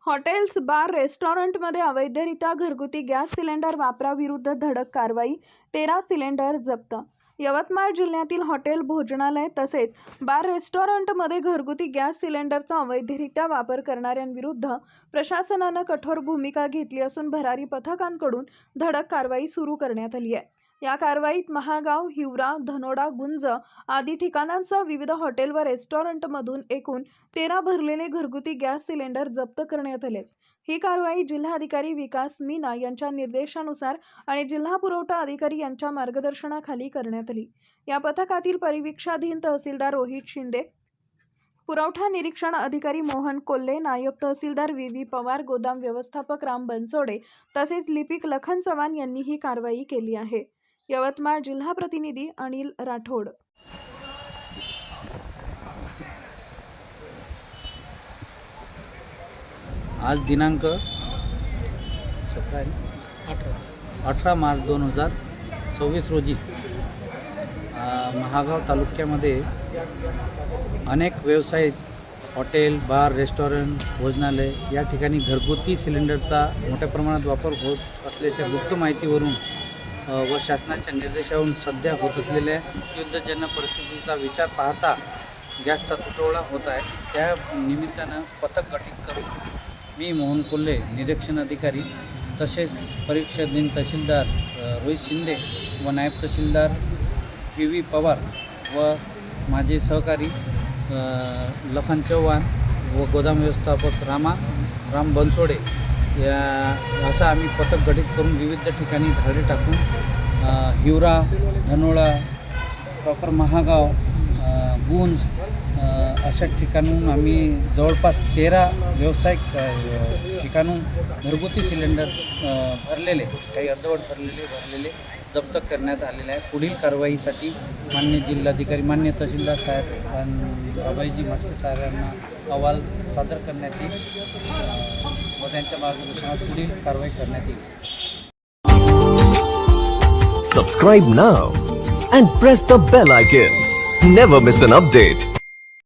Hotels, बार, रेस्टॉरंटमध्ये अवैधरित्या घरगुती गॅस सिलेंडर वापराविरुद्ध धडक कारवाई. 13 सिलेंडर जप्त. यवतमाळ जिल्ह्यातील हॉटेल, भोजनालय तसेच बार, रेस्टॉरंटमध्ये घरगुती गॅस सिलेंडरचा अवैधरित्या वापर करणाऱ्यांविरुद्ध प्रशासनानं कठोर भूमिका घेतली असून भरारी पथकांकडून धडक कारवाई सुरू करण्यात आली आहे. या कारवाईत महागाव, हिवरा, धनोडा, गुंज आदी ठिकाणांसह विविध हॉटेल व रेस्टॉरंटमधून एकूण 13 भरलेले घरगुती गॅस सिलेंडर जप्त करण्यात आले. ही कारवाई जिल्हाधिकारी विकास मीना यांच्या निर्देशानुसार आणि जिल्हा पुरवठा अधिकारी यांच्या मार्गदर्शनाखाली करण्यात आली. या पथकातील परिवीक्षाधीन तहसीलदार रोहित शिंदे, पुरवठा निरीक्षण अधिकारी मोहन कोल्हे, नायब तहसीलदार व्ही पवार, गोदाम व्यवस्थापक राम बनसोडे तसेच लिपिक लखन चव्हाण यांनी ही कारवाई केली आहे. यवतमाळ जिल्हा प्रतिनिधी अनिल राठोड. आज दिनांक 18 मार्च 2024 रोजी महागाव तालुक्यामध्ये अनेक व्यवसाय, हॉटेल, बार, रेस्टॉरंट, भोजनालय या ठिकाणी घरगुती सिलेंडरचा मोठ्या प्रमाणात वापर होत असल्याच्या गुप्त माहितीवरून व शासनाच्या निर्देशावरून सध्या होत असलेल्या युद्धजन्य परिस्थितीचा विचार पाहता गॅसचा तुटवडा होत आहे. त्या निमित्तानं पथक गठीत करून मी मोहन कोल्हे, निरीक्षण अधिकारी तसेच परीक्षाधीन तहसीलदार रोहित शिंदे व नायब तहसीलदार व्ही पवार व माझे सहकारी लखन चव्हाण व गोदाम व्यवस्थापक राम बनसोडे या असं आम्ही पथक गठीत करून विविध ठिकाणी धाडी टाकून हिवरा, धनोळा, प्रॉपर महागाव, गुंज अशा ठिकाणून आम्ही जवळपास 13 व्यावसायिक ठिकाणून घरगुती सिलेंडर भरलेले, काही अर्धवट भरलेले जप्त करण्यात आलेले आहे. पुढील कारवाईसाठी मान्य जिल्हाधिकारी, मान्य तहसीलदार साहेब आणि अभयजी म्हस्के साहेबांना अहवाल सादर करण्यात येईल व त्यांच्या मार्गदर्शनात पुढील कारवाई करण्यात येईल. Subscribe now and press the bell icon. Never miss an update.